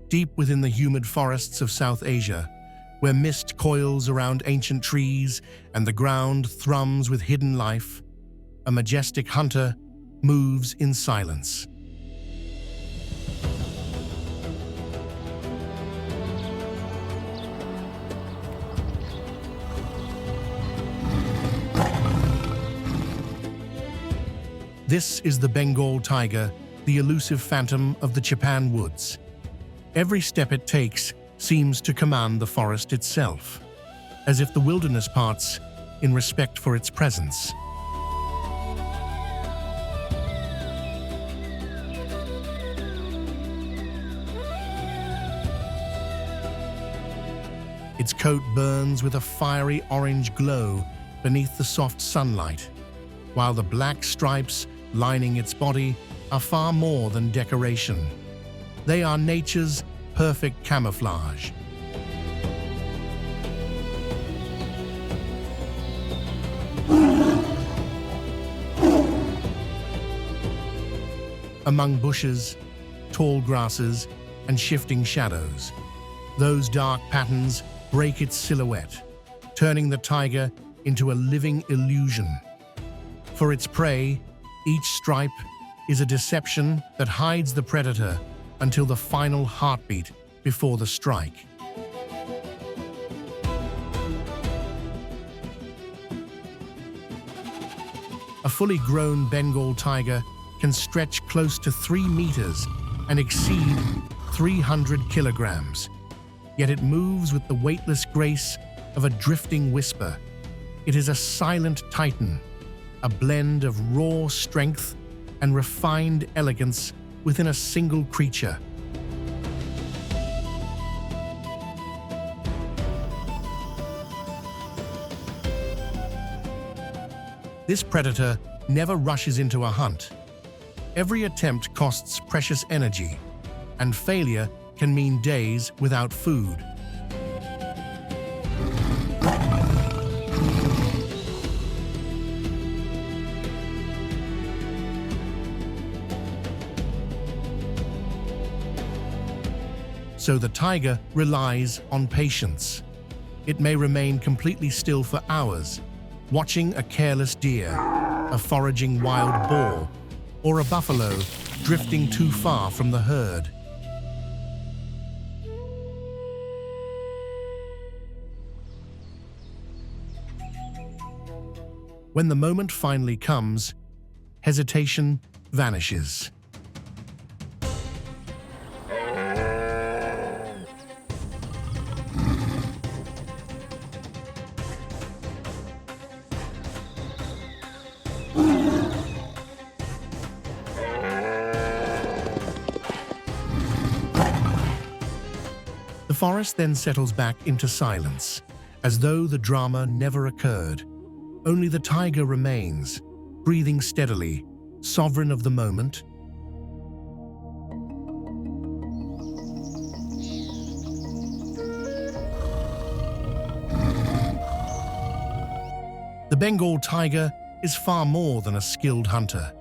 Deep within the humid forests of South Asia, where mist coils around ancient trees and the ground thrums with hidden life, a majestic hunter moves in silence. This is the Bengal tiger, the elusive phantom of the Japan woods. Every step it takes seems to command the forest itself, as if the wilderness parts in respect for its presence. Its coat burns with a fiery orange glow beneath the soft sunlight, while the black stripes lining its body are far more than decoration. They are nature's perfect camouflage. Among bushes, tall grasses, and shifting shadows, those dark patterns break its silhouette, turning the tiger into a living illusion. For its prey, each stripe is a deception that hides the predator until the final heartbeat before the strike. A fully grown Bengal tiger can stretch close to 3 meters and exceed 300 kilograms. Yet it moves with the weightless grace of a drifting whisper. It is a silent titan, a blend of raw strength and refined elegance within a single creature. This predator never rushes into a hunt. Every attempt costs precious energy, and failure can mean days without food. So the tiger relies on patience. It may remain completely still for hours, watching a careless deer, a foraging wild boar, or a buffalo drifting too far from the herd. When the moment finally comes, hesitation vanishes. The forest then settles back into silence, as though the drama never occurred. Only the tiger remains, breathing steadily, sovereign of the moment. The Bengal tiger is far more than a skilled hunter.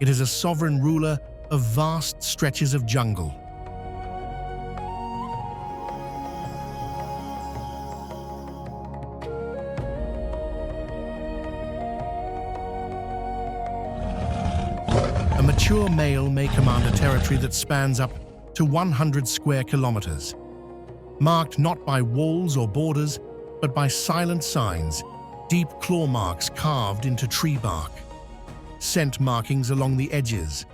It is a sovereign ruler of vast stretches of jungle. A mature male may command a territory that spans up to 100 square kilometers, marked not by walls or borders, but by silent signs, deep claw marks carved into tree bark, scent markings along the edges,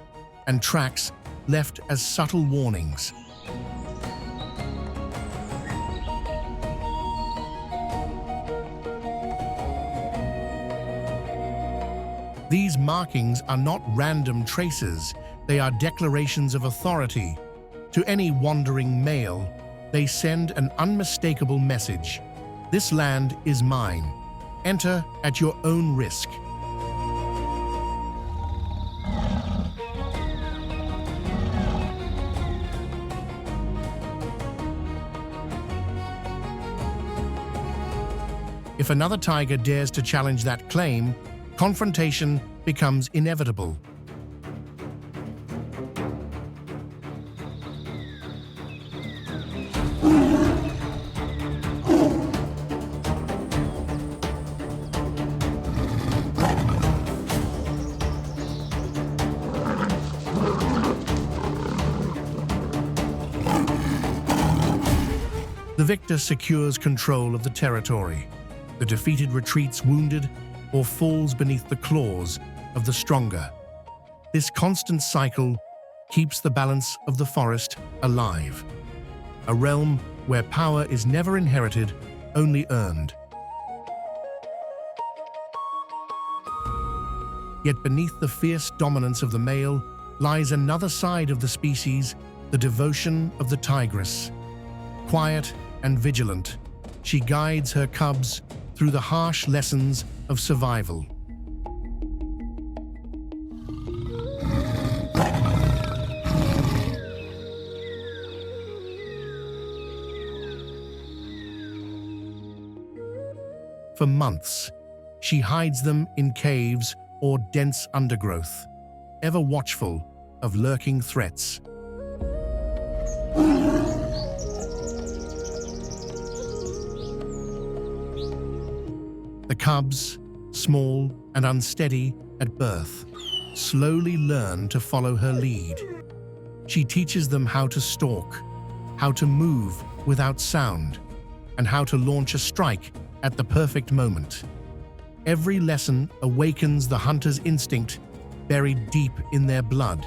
and tracks left as subtle warnings. These markings are not random traces, they are declarations of authority. To any wandering male, they send an unmistakable message. This land is mine. Enter at your own risk. If another tiger dares to challenge that claim, confrontation becomes inevitable. victor secures control of the territory. The defeated retreats wounded or falls beneath the claws of the stronger. This constant cycle keeps the balance of the forest alive, a realm where power is never inherited, only earned. Yet beneath the fierce dominance of the male lies another side of the species, the devotion of the tigress. Quiet and vigilant, she guides her cubs through the harsh lessons of survival. For months, she hides them in caves or dense undergrowth, ever watchful of lurking threats. The cubs, small and unsteady at birth, slowly learn to follow her lead. She teaches them how to stalk, how to move without sound, and how to launch a strike at the perfect moment. Every lesson awakens the hunter's instinct buried deep in their blood.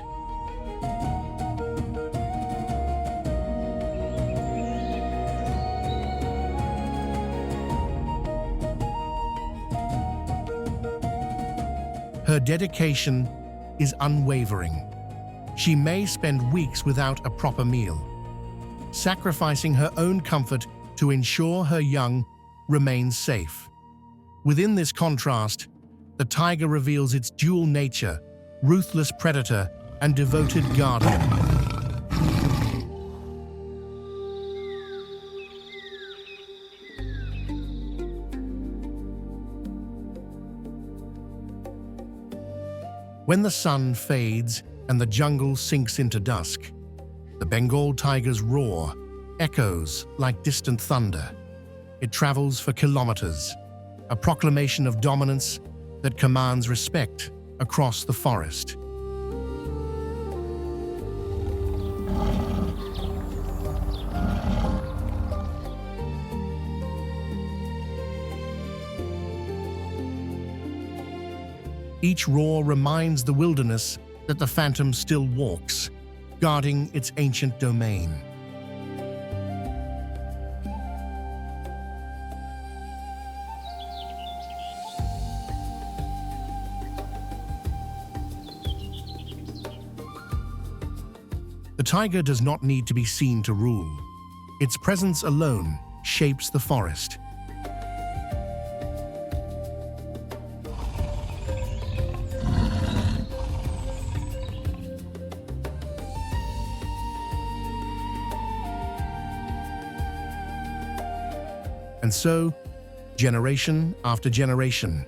Her dedication is unwavering. She may spend weeks without a proper meal, sacrificing her own comfort to ensure her young remain safe. Within this contrast, the tiger reveals its dual nature, ruthless predator and devoted guardian. When the sun fades and the jungle sinks into dusk, the Bengal tiger's roar echoes like distant thunder. It travels for kilometers, a proclamation of dominance that commands respect across the forest. Each roar reminds the wilderness that the phantom still walks, guarding its ancient domain. The tiger does not need to be seen to rule. Its presence alone shapes the forest. And so, generation after generation,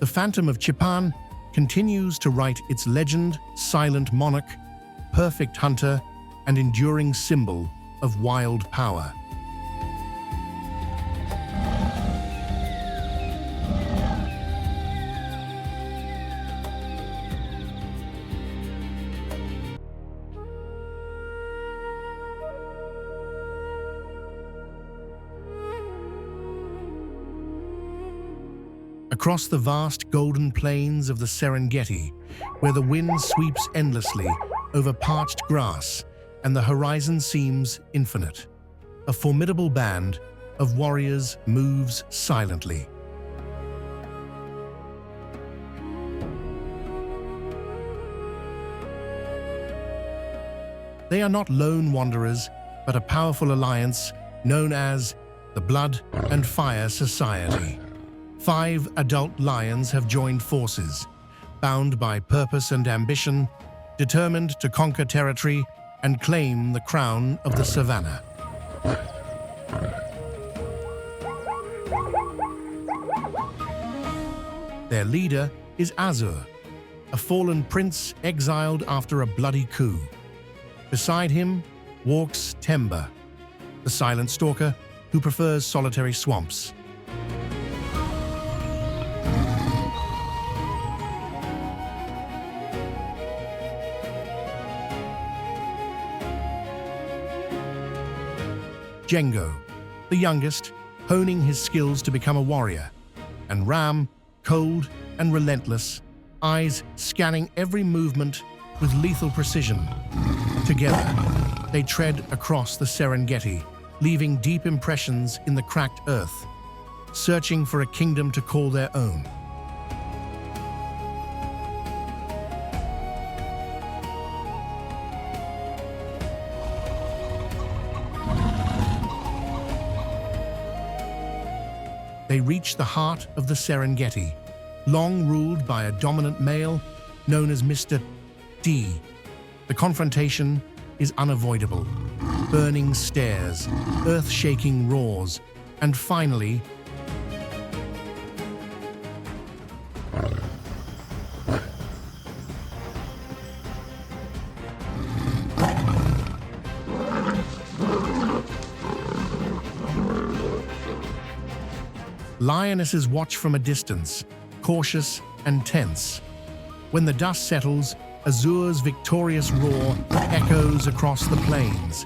the Phantom of Chippan continues to write its legend, silent monarch, perfect hunter, and enduring symbol of wild power. Across the vast golden plains of the Serengeti, where the wind sweeps endlessly over parched grass and the horizon seems infinite, a formidable band of warriors moves silently. They are not lone wanderers, but a powerful alliance known as the Blood and Fire Society. 5 adult lions have joined forces, bound by purpose and ambition, determined to conquer territory and claim the crown of the Savannah. Their leader is Azur, a fallen prince exiled after a bloody coup. Beside him walks Temba, the silent stalker who prefers solitary swamps. Django, the youngest, honing his skills to become a warrior, and Ram, cold and relentless, eyes scanning every movement with lethal precision. Together, they tread across the Serengeti, leaving deep impressions in the cracked earth, searching for a kingdom to call their own. They reach the heart of the Serengeti, long ruled by a dominant male known as Mr. D. The confrontation is unavoidable. Burning stares, earth-shaking roars, and finally, lionesses watch from a distance, cautious and tense. When the dust settles, Azur's victorious roar echoes across the plains.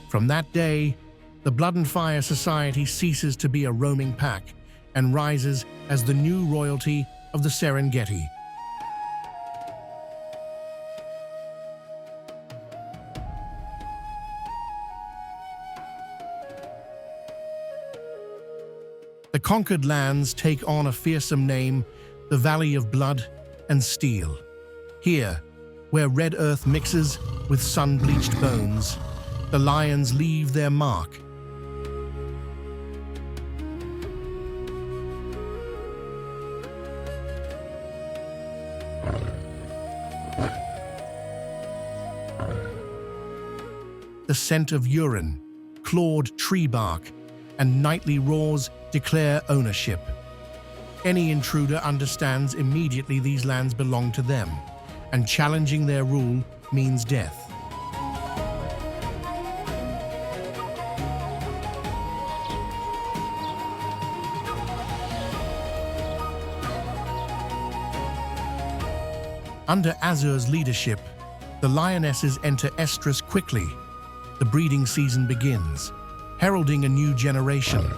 From that day, the Blood and Fire Society ceases to be a roaming pack and rises as the new royalty of the Serengeti. The conquered lands take on a fearsome name, the Valley of Blood and Steel. Here, where red earth mixes with sun-bleached bones, the lions leave their mark. The scent of urine, clawed tree bark, and nightly roars declare ownership. Any intruder understands immediately these lands belong to them, and challenging their rule means death. Under Azur's leadership, the lionesses enter estrus quickly. The breeding season begins, heralding a new generation.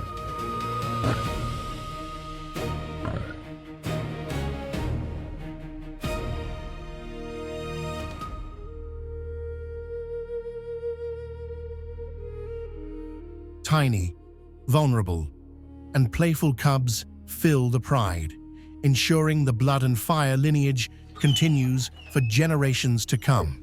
Tiny, vulnerable, and playful cubs fill the pride, ensuring the Blood and Fire lineage continues for generations to come.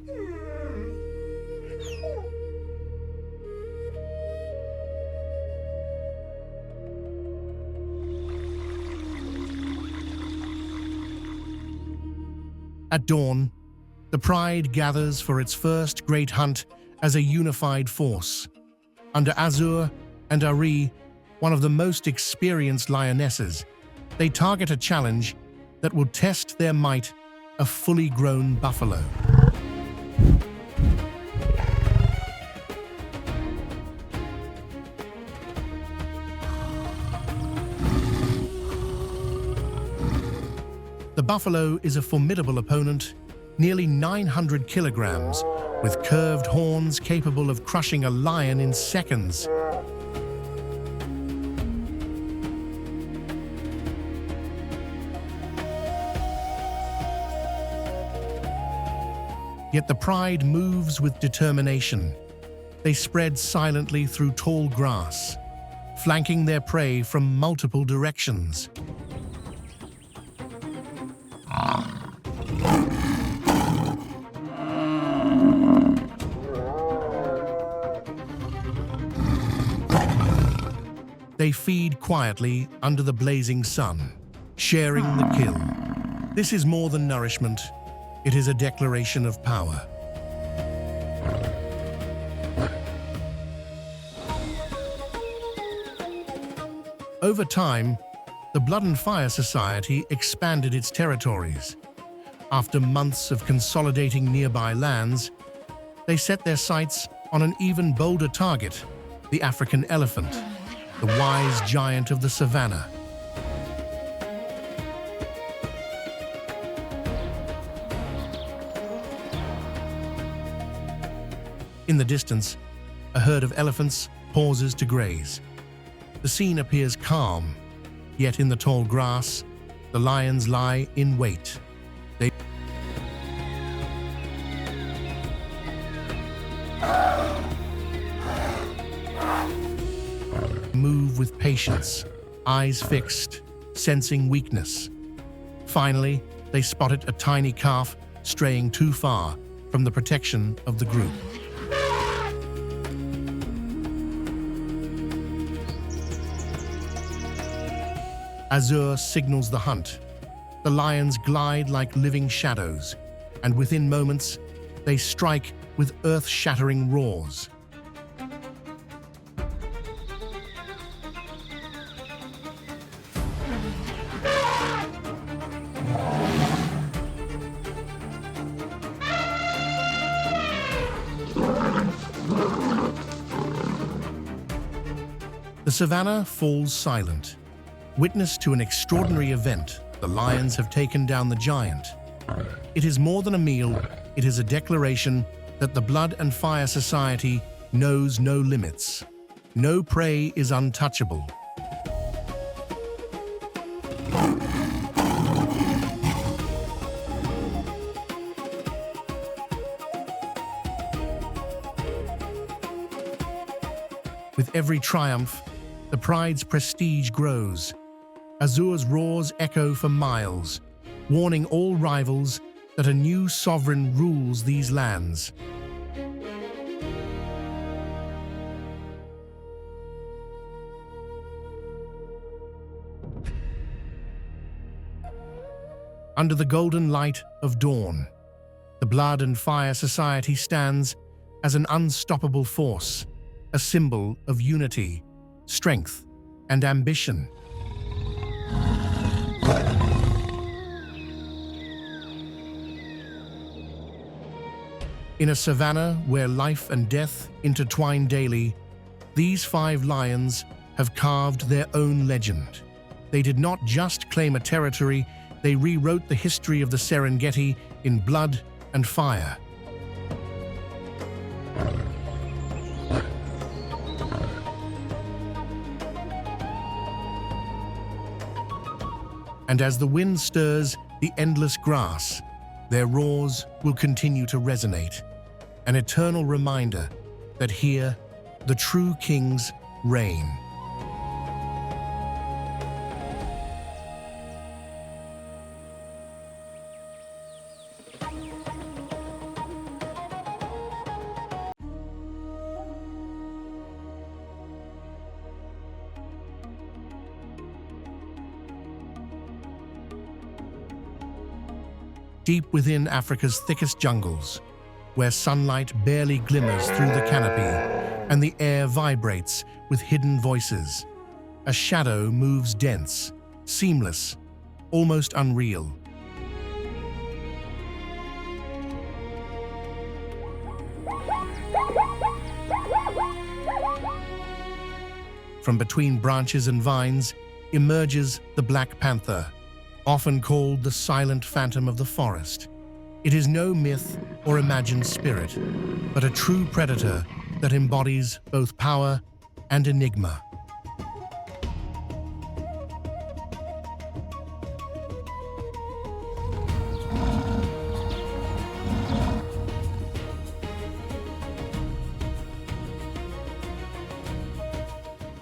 At dawn, the pride gathers for its first great hunt as a unified force. Under Azur and Ari, one of the most experienced lionesses, they target a challenge that will test their might, a fully grown buffalo. The buffalo is a formidable opponent, nearly 900 kilograms, with curved horns capable of crushing a lion in seconds. Yet the pride moves with determination. They spread silently through tall grass, flanking their prey from multiple directions. They feed quietly under the blazing sun, sharing the kill. This is more than nourishment. It is a declaration of power. Over time, the Blood and Fire Society expanded its territories. After months of consolidating nearby lands, they set their sights on an even bolder target, the African elephant, the wise giant of the Savannah. In the distance, a herd of elephants pauses to graze. The scene appears calm, yet in the tall grass, the lions lie in wait. They move with patience, eyes fixed, sensing weakness. Finally, they spotted a tiny calf straying too far from the protection of the group. Azur signals the hunt. The lions glide like living shadows, and within moments, they strike with earth-shattering roars. The savannah falls silent. Witness to an extraordinary event, the lions have taken down the giant. It is more than a meal, it is a declaration that the Blood and Fire Society knows no limits. No prey is untouchable. With every triumph, the pride's prestige grows. Azur's roars echo for miles, warning all rivals that a new sovereign rules these lands. Under the golden light of dawn, the Blood and Fire Society stands as an unstoppable force, a symbol of unity, strength, and ambition. In a savannah where life and death intertwine daily, these 5 lions have carved their own legend. They did not just claim a territory, they rewrote the history of the Serengeti in blood and fire. And as the wind stirs the endless grass, their roars will continue to resonate, an eternal reminder that here the true kings reign. Deep within Africa's thickest jungles, where sunlight barely glimmers through the canopy and the air vibrates with hidden voices, a shadow moves dense, seamless, almost unreal. From between branches and vines emerges the black panther, often called the silent phantom of the forest. It is no myth or imagined spirit, but a true predator that embodies both power and enigma.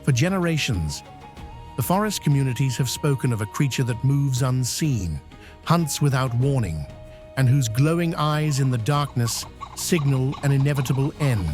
For generations, the forest communities have spoken of a creature that moves unseen, hunts without warning, and whose glowing eyes in the darkness signal an inevitable end.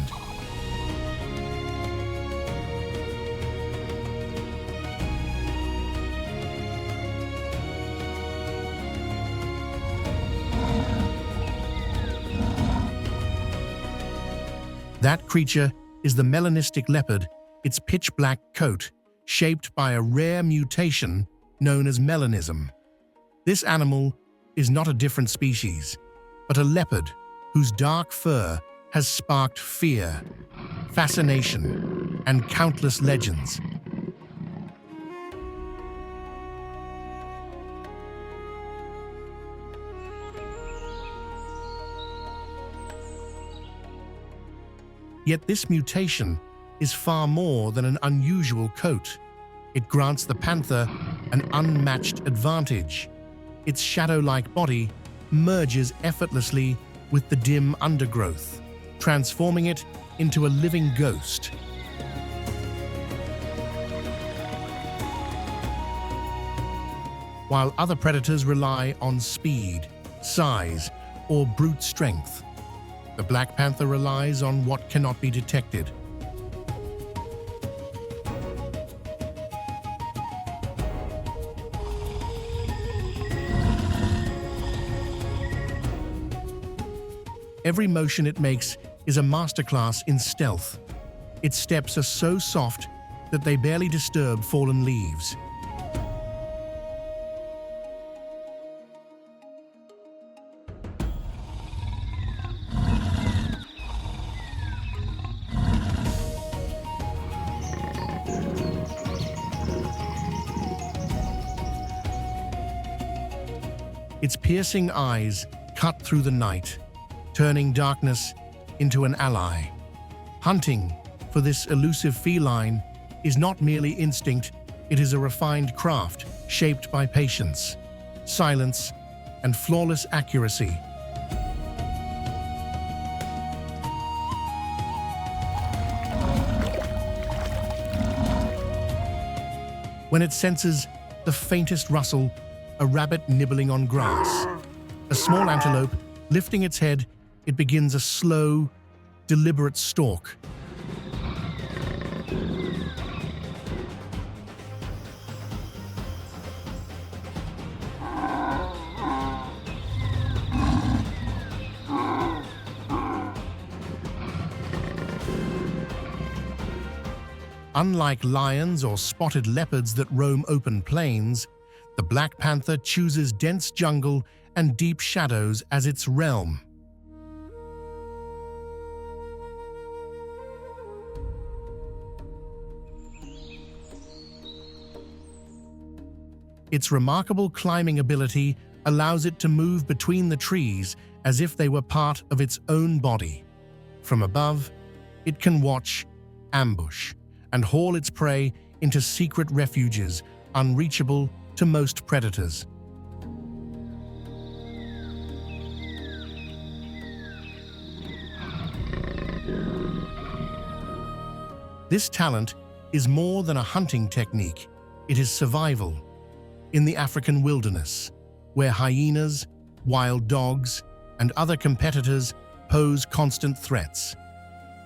That creature is the melanistic leopard, its pitch-black coat, shaped by a rare mutation known as melanism. This animal is not a different species, but a leopard whose dark fur has sparked fear, fascination, and countless legends. Yet this mutation is far more than an unusual coat. It grants the panther an unmatched advantage. Its shadow-like body merges effortlessly with the dim undergrowth, transforming it into a living ghost. While other predators rely on speed, size, or brute strength, the black panther relies on what cannot be detected. Every motion it makes is a masterclass in stealth. Its steps are so soft that they barely disturb fallen leaves. Its piercing eyes cut through the night, turning darkness into an ally. Hunting for this elusive feline is not merely instinct, it is a refined craft shaped by patience, silence, and flawless accuracy. When it senses the faintest rustle, a rabbit nibbling on grass, a small antelope lifting its head, it begins a slow, deliberate stalk. Unlike lions or spotted leopards that roam open plains, the black panther chooses dense jungle and deep shadows as its realm. Its remarkable climbing ability allows it to move between the trees as if they were part of its own body. From above, it can watch, ambush, and haul its prey into secret refuges unreachable to most predators. This talent is more than a hunting technique, it is survival. In the African wilderness, where hyenas, wild dogs, and other competitors pose constant threats,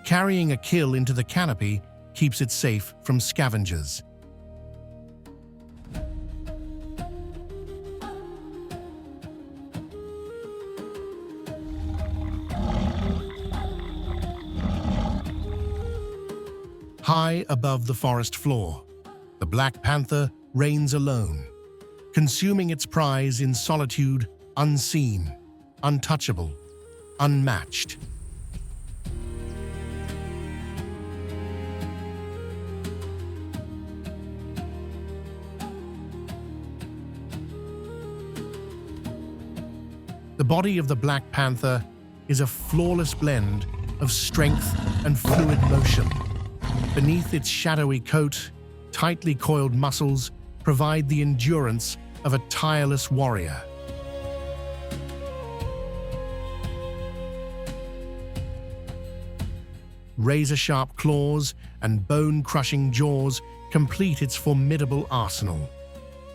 carrying a kill into the canopy keeps it safe from scavengers. High above the forest floor, the black panther reigns alone, consuming its prize in solitude, unseen, untouchable, unmatched. The body of the black panther is a flawless blend of strength and fluid motion. Beneath its shadowy coat, tightly coiled muscles provide the endurance of a tireless warrior. Razor-sharp claws and bone-crushing jaws complete its formidable arsenal.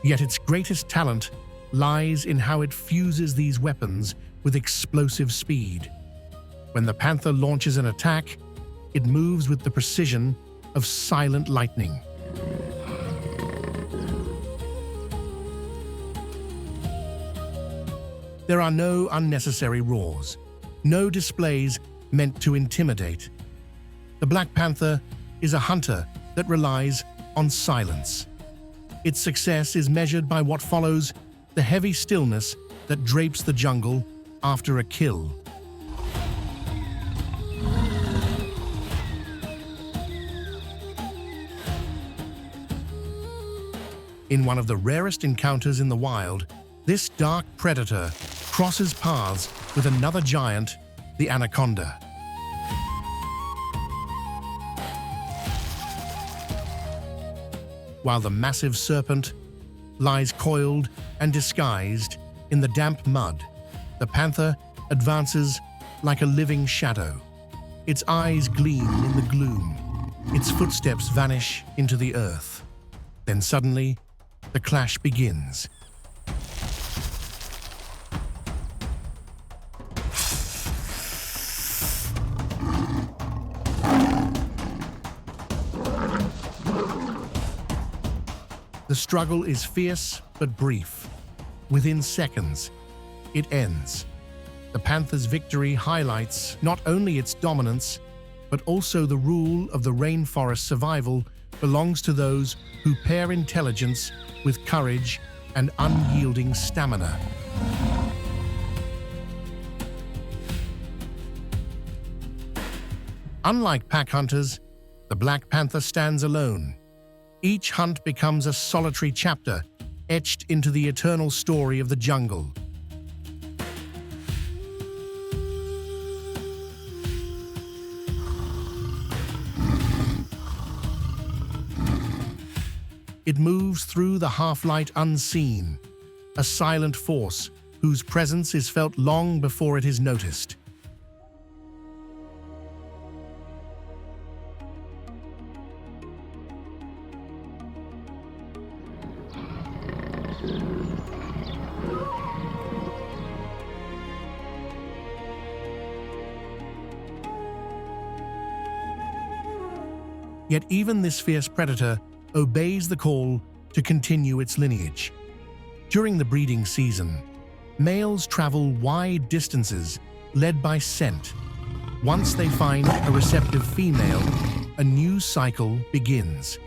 Yet its greatest talent lies in how it fuses these weapons with explosive speed. When the panther launches an attack, it moves with the precision of silent lightning. There are no unnecessary roars, no displays meant to intimidate. The black panther is a hunter that relies on silence. Its success is measured by what follows: the heavy stillness that drapes the jungle after a kill. In one of the rarest encounters in the wild, this dark predator crosses paths with another giant, the anaconda. while the massive serpent lies coiled and disguised in the damp mud. The panther advances like a living shadow. Its eyes gleam in the gloom. Its footsteps vanish into the earth. Then suddenly, the clash begins. The struggle is fierce but brief. Within seconds, it ends. The panther's victory highlights not only its dominance, but also the rule of the rainforest. Survival belongs to those who pair intelligence with courage and unyielding stamina. Unlike pack hunters, the black panther stands alone. Each hunt becomes a solitary chapter, etched into the eternal story of the jungle. It moves through the half-light unseen, a silent force whose presence is felt long before it is noticed. Yet even this fierce predator obeys the call to continue its lineage. During the breeding season, males travel wide distances, led by scent. Once they find a receptive female, a new cycle begins.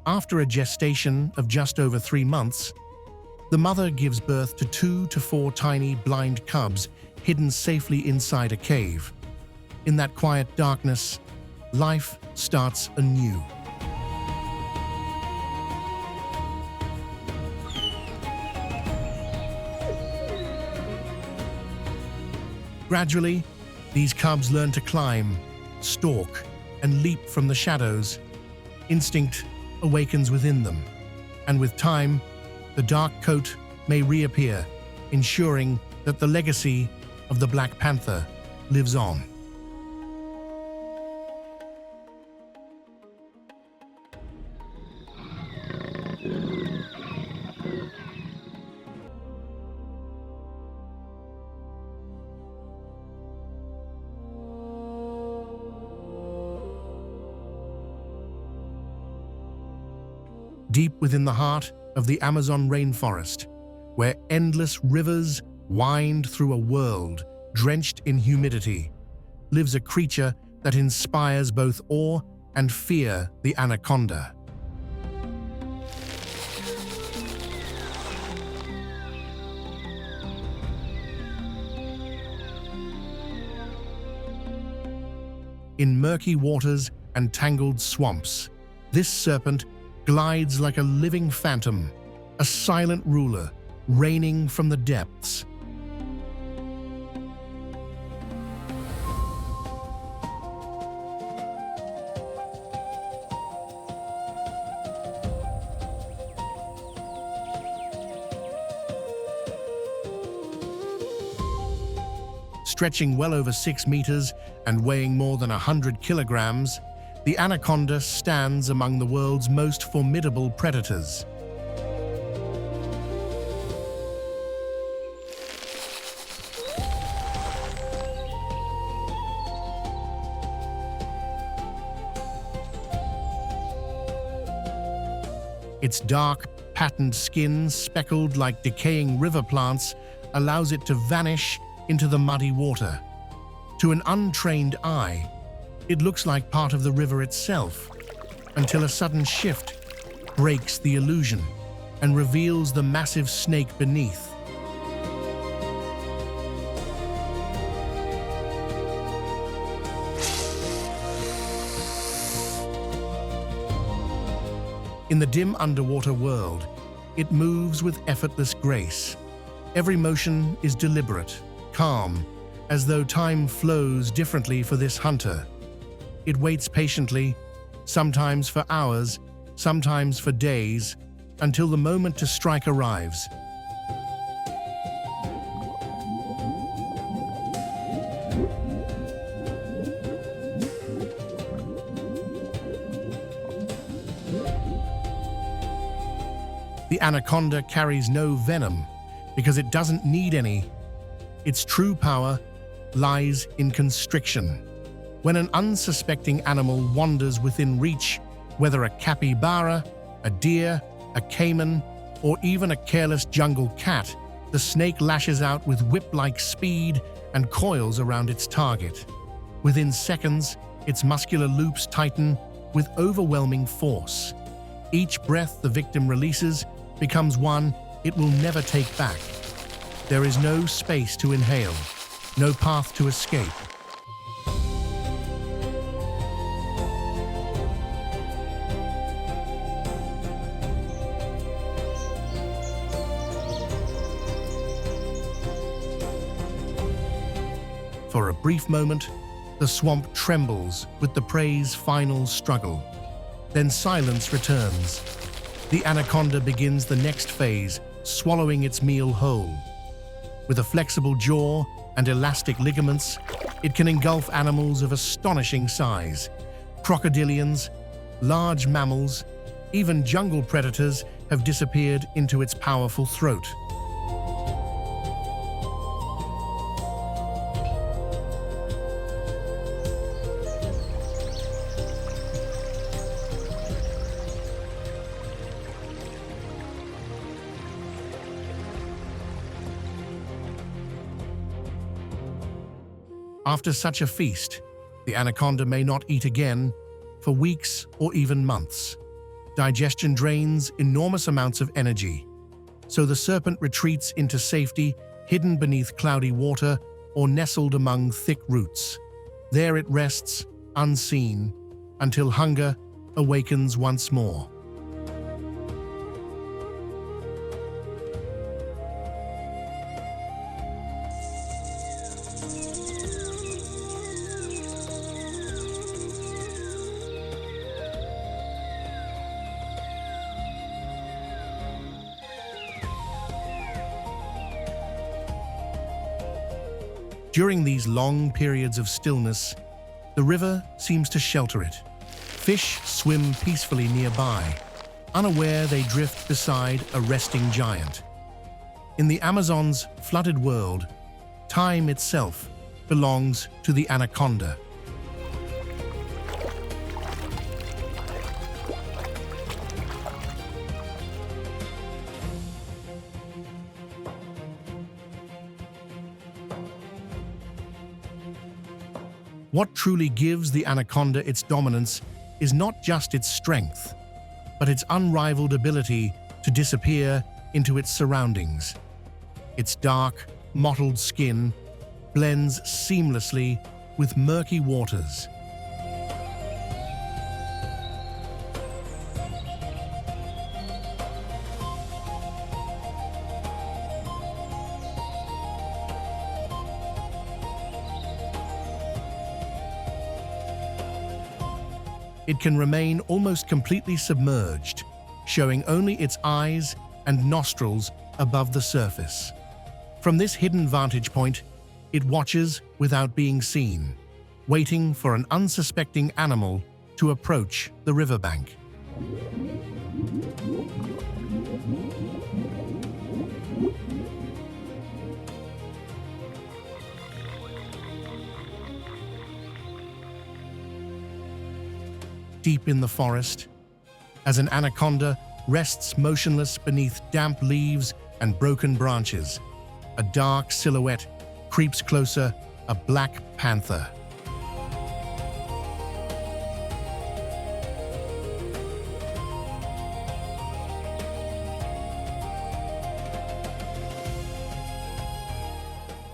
After a gestation of just over 3 months, the mother gives birth to 2 to 4 tiny blind cubs hidden safely inside a cave. In that quiet darkness, life starts anew. Gradually, these cubs learn to climb, stalk, and leap from the shadows. Instinct awakens within them, and with time, the dark coat may reappear, ensuring that the legacy of the Black Panther lives on. Deep within the heart of the Amazon rainforest, where endless rivers wind through a world drenched in humidity, lives a creature that inspires both awe and fear: the anaconda. In murky waters and tangled swamps, this serpent glides like a living phantom, a silent ruler reigning from the depths. Stretching well over 6 meters and weighing more than 100 kilograms, the anaconda stands among the world's most formidable predators. Its dark, patterned skin, speckled like decaying river plants, allows it to vanish into the muddy water. To an untrained eye, it looks like part of the river itself, until a sudden shift breaks the illusion and reveals the massive snake beneath. In the dim underwater world, it moves with effortless grace. Every motion is deliberate, calm, as though time flows differently for this hunter. It waits patiently, sometimes for hours, sometimes for days, until the moment to strike arrives. The anaconda carries no venom because it doesn't need any. Its true power lies in constriction. When an unsuspecting animal wanders within reach, whether a capybara, a deer, a caiman, or even a careless jungle cat, the snake lashes out with whip-like speed and coils around its target. Within seconds, its muscular loops tighten with overwhelming force. Each breath the victim releases becomes one it will never take back. There is no space to inhale, no path to escape. For a brief moment, the swamp trembles with the prey's final struggle. Then silence returns. The anaconda begins the next phase, swallowing its meal whole. With a flexible jaw and elastic ligaments, it can engulf animals of astonishing size. Crocodilians, large mammals, even jungle predators have disappeared into its powerful throat. After such a feast, the anaconda may not eat again for weeks or even months. Digestion drains enormous amounts of energy, so the serpent retreats into safety, hidden beneath cloudy water or nestled among thick roots. There it rests, unseen, until hunger awakens once more. During these long periods of stillness, the river seems to shelter it. Fish swim peacefully nearby, unaware they drift beside a resting giant. In the Amazon's flooded world, time itself belongs to the anaconda. What truly gives the anaconda its dominance is not just its strength, but its unrivaled ability to disappear into its surroundings. Its dark, mottled skin blends seamlessly with murky waters. It can remain almost completely submerged, showing only its eyes and nostrils above the surface. From this hidden vantage point, it watches without being seen, waiting for an unsuspecting animal to approach the riverbank. Deep in the forest, as an anaconda rests motionless beneath damp leaves and broken branches, a dark silhouette creeps closer, a black panther.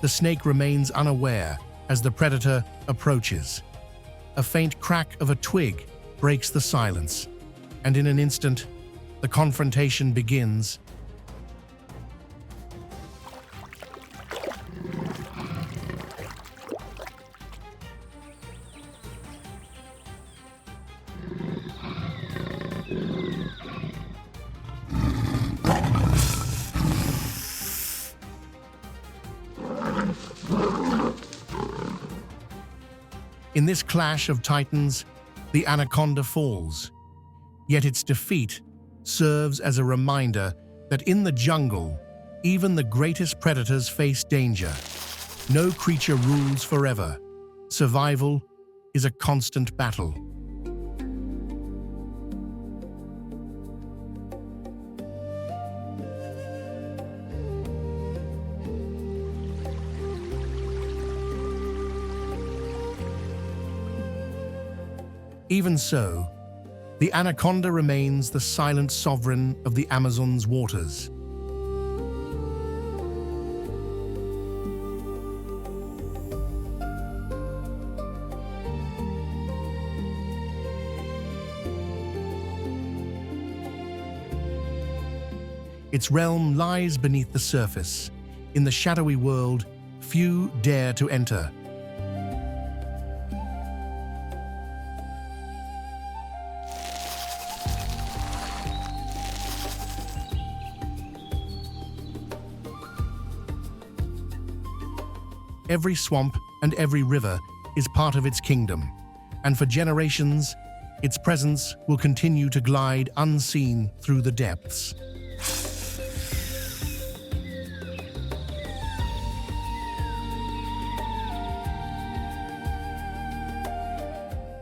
The snake remains unaware as the predator approaches. A faint crack of a twig breaks the silence, and in an instant, The confrontation begins. In this clash of titans, the anaconda falls. Yet its defeat serves as a reminder that in the jungle, even the greatest predators face danger. No creature rules forever. Survival is a constant battle. Even so, the anaconda remains the silent sovereign of the Amazon's waters. Its realm lies beneath the surface. In the shadowy world, few dare to enter. Every swamp and every river is part of its kingdom, and for generations, its presence will continue to glide unseen through the depths.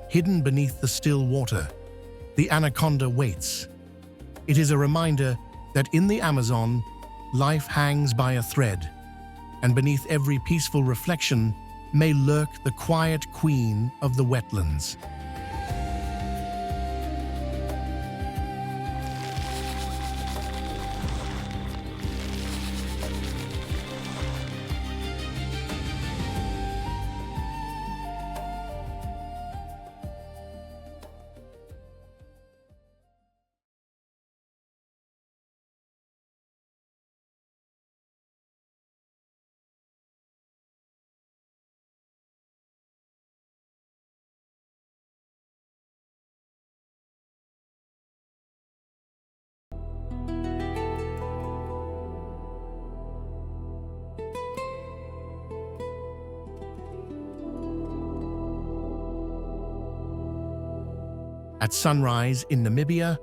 Hidden beneath the still water, the anaconda waits. It is a reminder that in the Amazon, life hangs by a thread, and beneath every peaceful reflection may lurk the quiet queen of the wetlands. At sunrise in Namibia,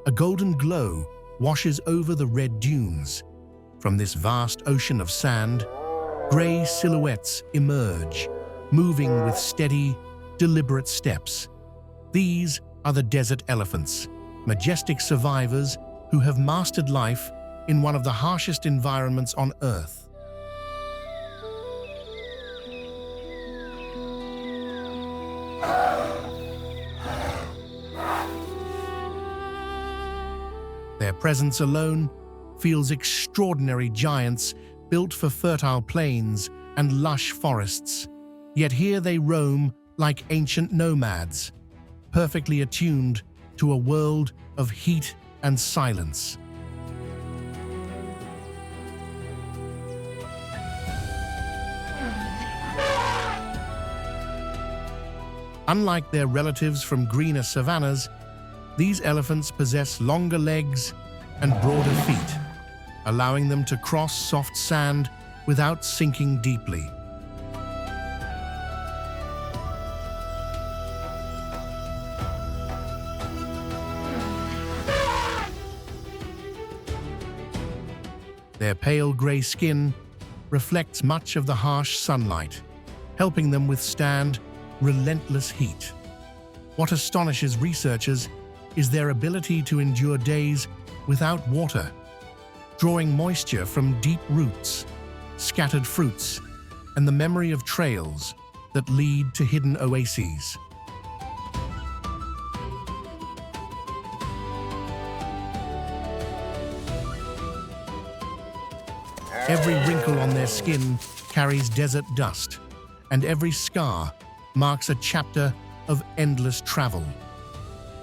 a golden glow washes over the red dunes. From this vast ocean of sand, grey silhouettes emerge, moving with steady, deliberate steps. These are the desert elephants, majestic survivors who have mastered life in one of the harshest environments on Earth. Their presence alone feels extraordinary giants built for fertile plains and lush forests. Yet here they roam like ancient nomads, perfectly attuned to a world of heat and silence. Unlike their relatives from greener savannas, these elephants possess longer legs and broader feet, allowing them to cross soft sand without sinking deeply. Their pale grey skin reflects much of the harsh sunlight, helping them withstand relentless heat. What astonishes researchers is their ability to endure days without water, drawing moisture from deep roots, scattered fruits, and the memory of trails that lead to hidden oases. Every wrinkle on their skin carries desert dust, and every scar marks a chapter of endless travel.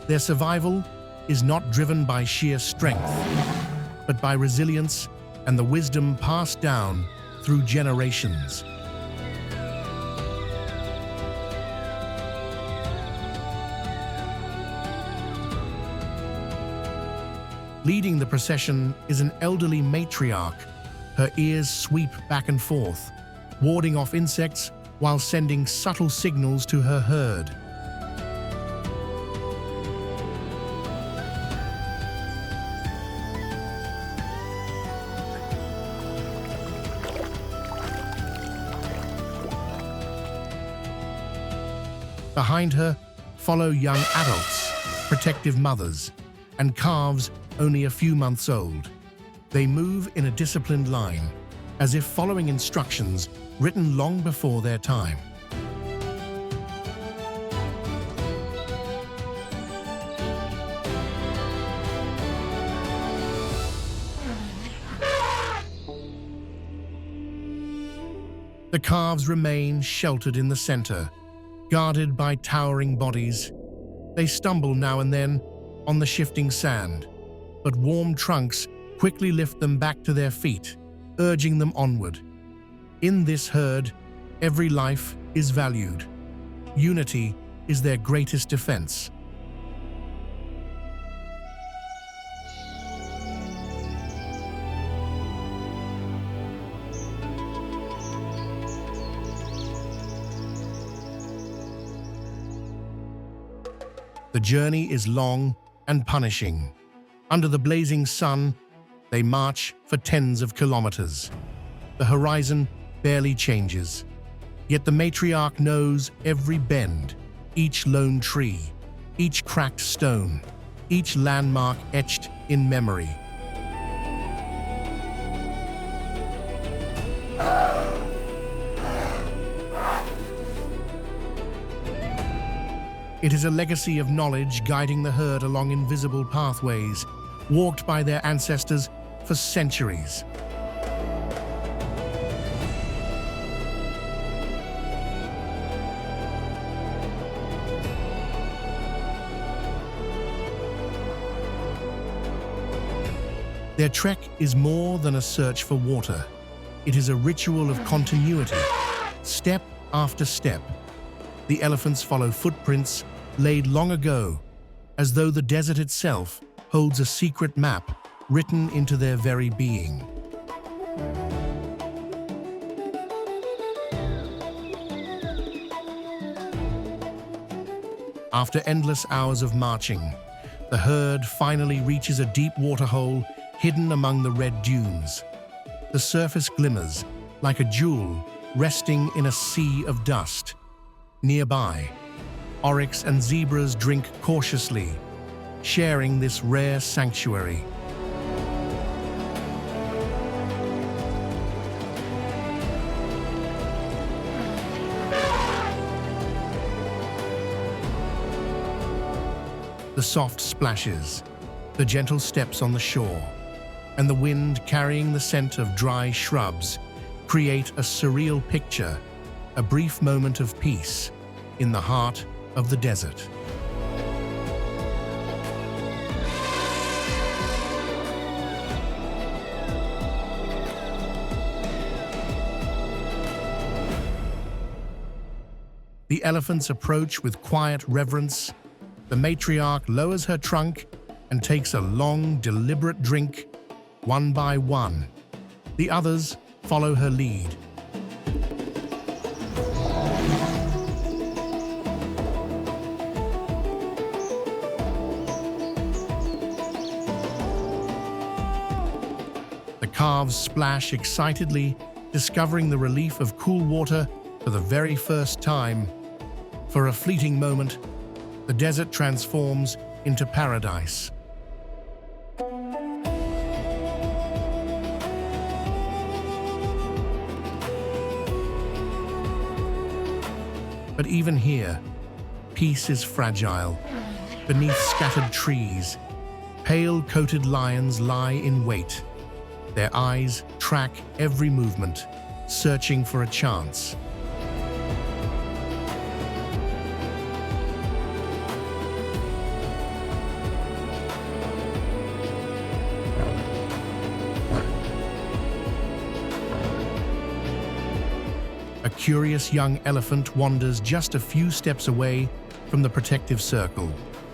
Their survival is not driven by sheer strength, but by resilience and the wisdom passed down through generations. Leading the procession is an elderly matriarch. Her ears sweep back and forth, warding off insects while sending subtle signals to her herd. Behind her follow young adults, protective mothers, and calves only a few months old. They move in a disciplined line, as if following instructions written long before their time. The calves remain sheltered in the center, guarded by towering bodies. They stumble now and then on the shifting sand, but warm trunks quickly lift them back to their feet, urging them onward. In this herd, every life is valued. Unity is their greatest defense. The journey is long and punishing. Under the blazing sun, they march for tens of kilometers. The horizon barely changes, yet the matriarch knows every bend, each lone tree, each cracked stone, each landmark etched in memory. It is a legacy of knowledge guiding the herd along invisible pathways, walked by their ancestors for centuries. Their trek is more than a search for water. It is a ritual of continuity, step after step. The elephants follow footprints laid long ago, as though the desert itself holds a secret map written into their very being. After endless hours of marching, the herd finally reaches a deep waterhole hidden among the red dunes. The surface glimmers like a jewel resting in a sea of dust. Nearby, oryx and zebras drink cautiously, sharing this rare sanctuary. The soft splashes, the gentle steps on the shore, and the wind carrying the scent of dry shrubs create a surreal picture, a brief moment of peace in the heart of the desert. The elephants approach with quiet reverence. The matriarch lowers her trunk and takes a long, deliberate drink, one by one. The others follow her lead. The calves splash excitedly, discovering the relief of cool water for the very first time. For a fleeting moment, the desert transforms into paradise. But even here, peace is fragile. Beneath scattered trees, pale-coated lions lie in wait. Their eyes track every movement, searching for a chance. curious young elephant wanders just a few steps away from the protective circle,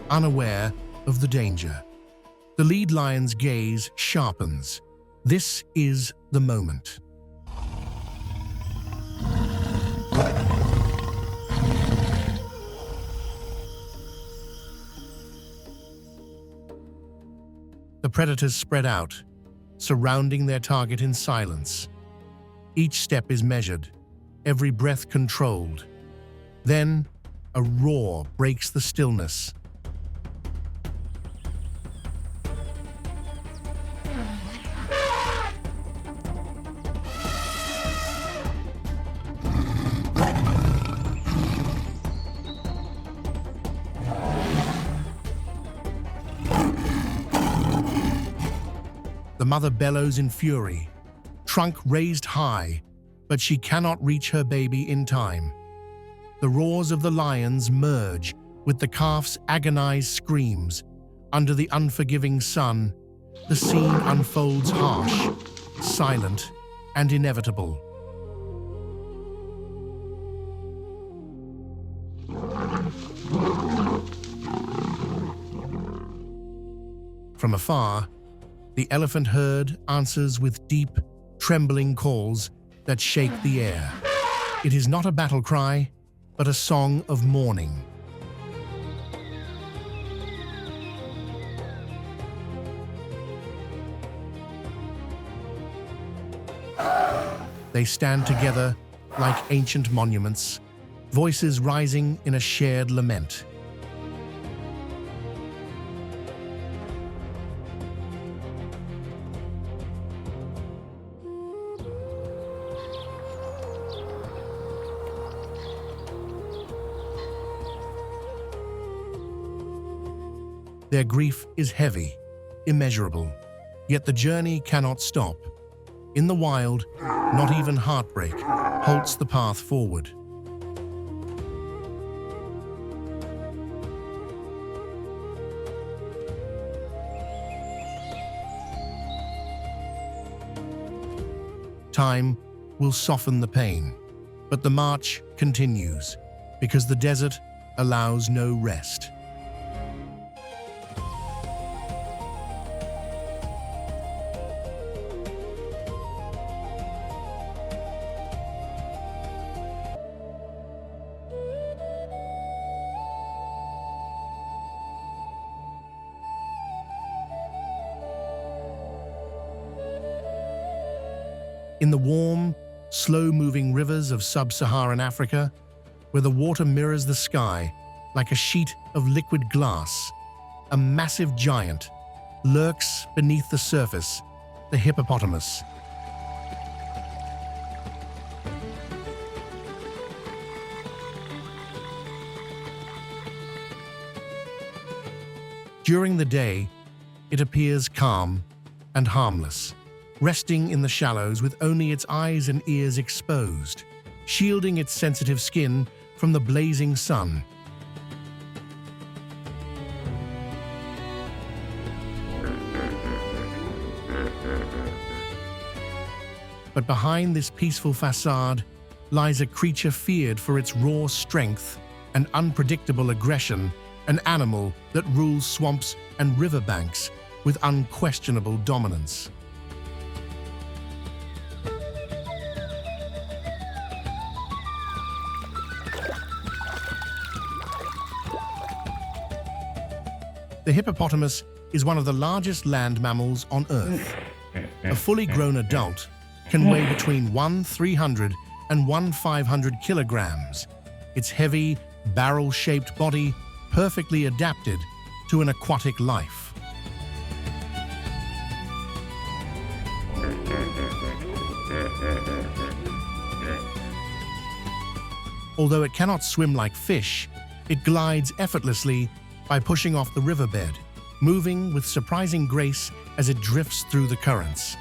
unaware of the danger. The lead lion's gaze sharpens. This is the moment. The predators spread out, surrounding their target in silence. Each step is measured, every breath controlled. Then, a roar breaks the stillness. The mother bellows in fury, trunk raised high, but she cannot reach her baby in time. The roars of the lions merge with the calf's agonized screams. Under the unforgiving sun, the scene unfolds harsh, silent, and inevitable. From afar, the elephant herd answers with deep, trembling calls that shake the air. It is not a battle cry, but a song of mourning. They stand together like ancient monuments, voices rising in a shared lament. Their grief is heavy, immeasurable, yet the journey cannot stop. In the wild, not even heartbreak halts the path forward. Time will soften the pain, but the march continues because the desert allows no rest. In the warm, slow-moving rivers of sub-Saharan Africa, where the water mirrors the sky like a sheet of liquid glass, a massive giant lurks beneath the surface, the hippopotamus. During the day, it appears calm and harmless, resting in the shallows with only its eyes and ears exposed, shielding its sensitive skin from the blazing sun. But behind this peaceful facade lies a creature feared for its raw strength and unpredictable aggression, an animal that rules swamps and riverbanks with unquestionable dominance. The hippopotamus is one of the largest land mammals on Earth. A fully grown adult can weigh between 1,300 and 1,500 kilograms. Its heavy, barrel-shaped body perfectly adapted to an aquatic life. Although it cannot swim like fish, it glides effortlessly by pushing off the riverbed, moving with surprising grace as it drifts through the currents.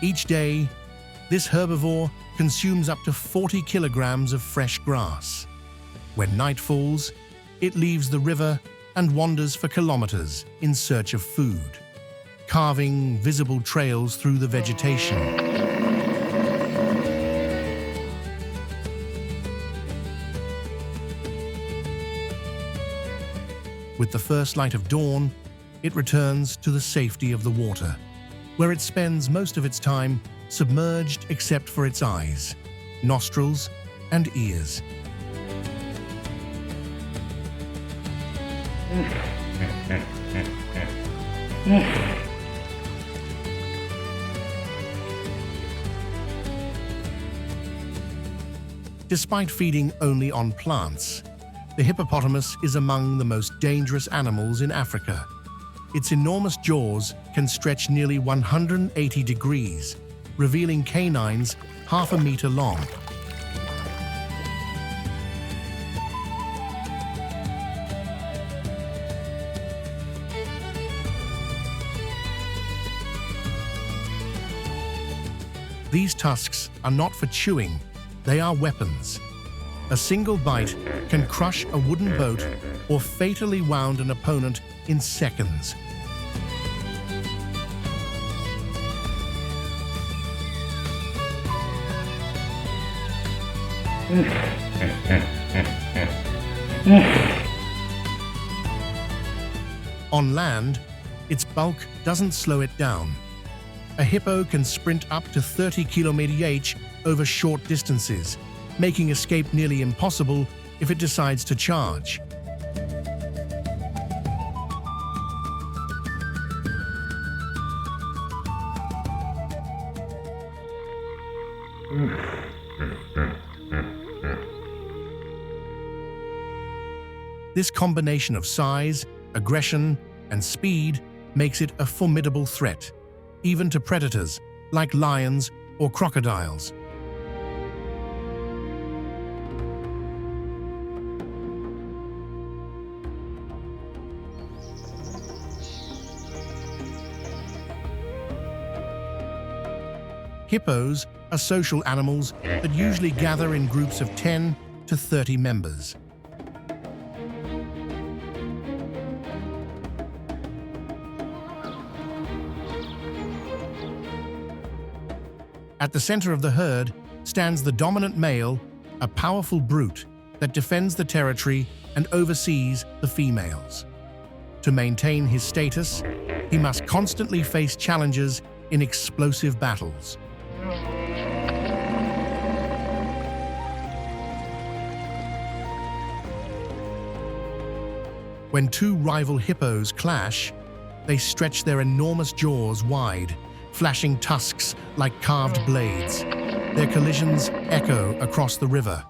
Each day, this herbivore consumes up to 40 kilograms of fresh grass. When night falls, it leaves the river and wanders for kilometers in search of food, carving visible trails through the vegetation. With the first light of dawn, it returns to the safety of the water, where it spends most of its time submerged except for its eyes, nostrils, and ears. Despite feeding only on plants, the hippopotamus is among the most dangerous animals in Africa. Its enormous jaws can stretch nearly 180 degrees, revealing canines half a meter long. These tusks are not for chewing, they are weapons. A single bite can crush a wooden boat or fatally wound an opponent in seconds. On land, its bulk doesn't slow it down. A hippo can sprint up to 30 km/h over short distances, making escape nearly impossible if it decides to charge. This combination of size, aggression, and speed makes it a formidable threat, even to predators like lions or crocodiles. Hippos are social animals that usually gather in groups of 10 to 30 members. At the center of the herd stands the dominant male, a powerful brute that defends the territory and oversees the females. To maintain his status, he must constantly face challenges in explosive battles. When two rival hippos clash, they stretch their enormous jaws wide, flashing tusks like carved blades. Their collisions echo across the river.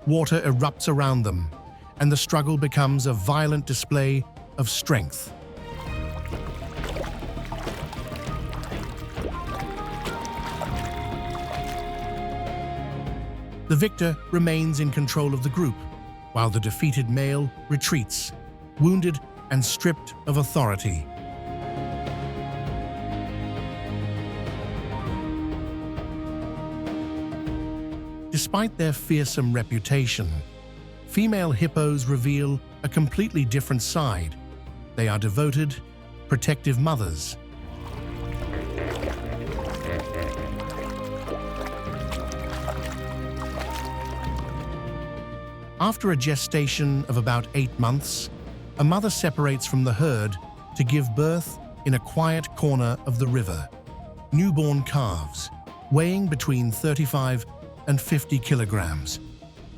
Water erupts around them, and the struggle becomes a violent display of strength. The victor remains in control of the group, while the defeated male retreats, wounded and stripped of authority. Despite their fearsome reputation, female hippos reveal a completely different side. They are devoted, protective mothers. After a gestation of about 8 months, a mother separates from the herd to give birth in a quiet corner of the river. Newborn calves, weighing between 35 and 50 kilograms,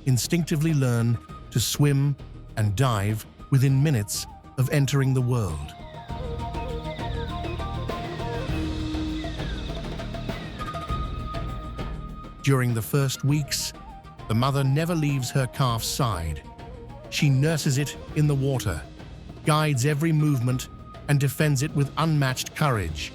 instinctively learn to swim and dive within minutes of entering the world. During the first weeks, the mother never leaves her calf's side. She nurses it in the water, guides every movement, and defends it with unmatched courage.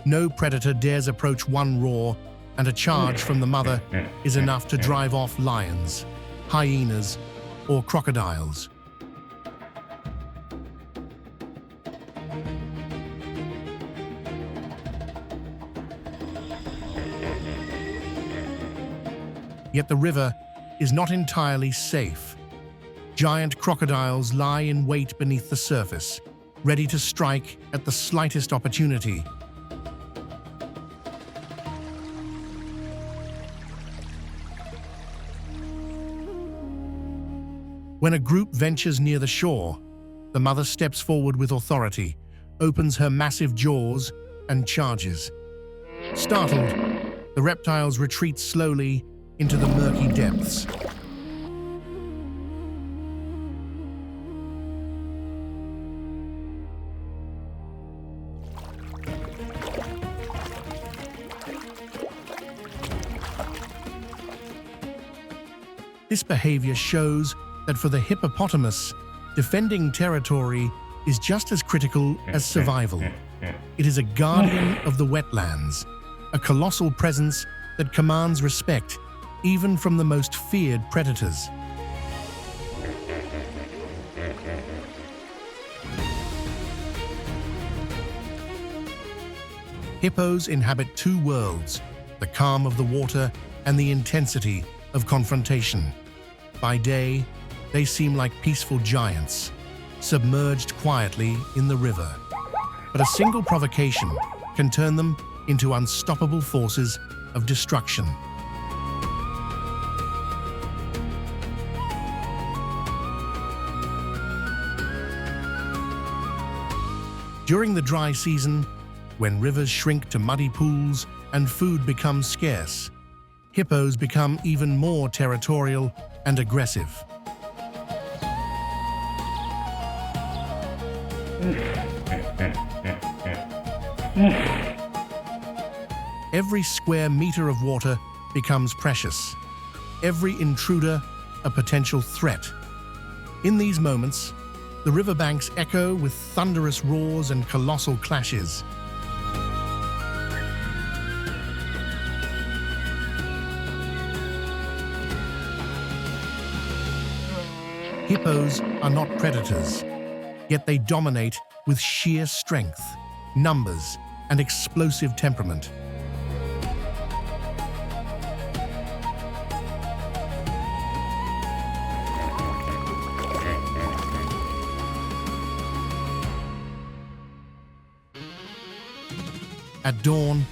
No predator dares approach one roar, and a charge from the mother is enough to drive off lions, hyenas, or crocodiles. Yet the river is not entirely safe. Giant crocodiles lie in wait beneath the surface, ready to strike at the slightest opportunity. When a group ventures near the shore, the mother steps forward with authority, opens her massive jaws, and charges. Startled, the reptiles retreat slowly into the murky depths. This behavior shows that for the hippopotamus, defending territory is just as critical as survival. It is a guardian of the wetlands, a colossal presence that commands respect even from the most feared predators. Hippos inhabit two worlds, the calm of the water and the intensity of confrontation. By day, they seem like peaceful giants, submerged quietly in the river. But a single provocation can turn them into unstoppable forces of destruction. During the dry season, when rivers shrink to muddy pools and food becomes scarce, hippos become even more territorial and aggressive. Every square meter of water becomes precious. Every intruder a potential threat. In these moments, the riverbanks echo with thunderous roars and colossal clashes. Hippos are not predators, yet they dominate with sheer strength, numbers, and explosive temperament. At dawn,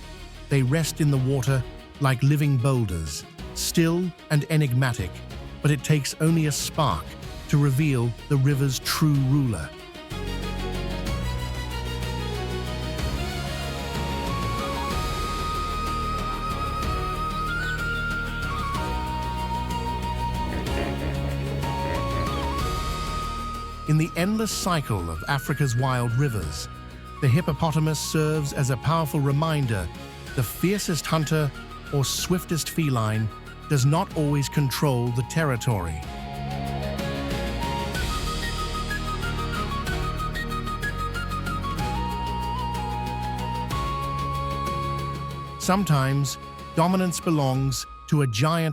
they rest in the water like living boulders, still and enigmatic, but it takes only a spark to reveal the river's true ruler. In the endless cycle of Africa's wild rivers, the hippopotamus serves as a powerful reminder: the fiercest hunter or swiftest feline does not always control the territory. Sometimes, dominance belongs to a giant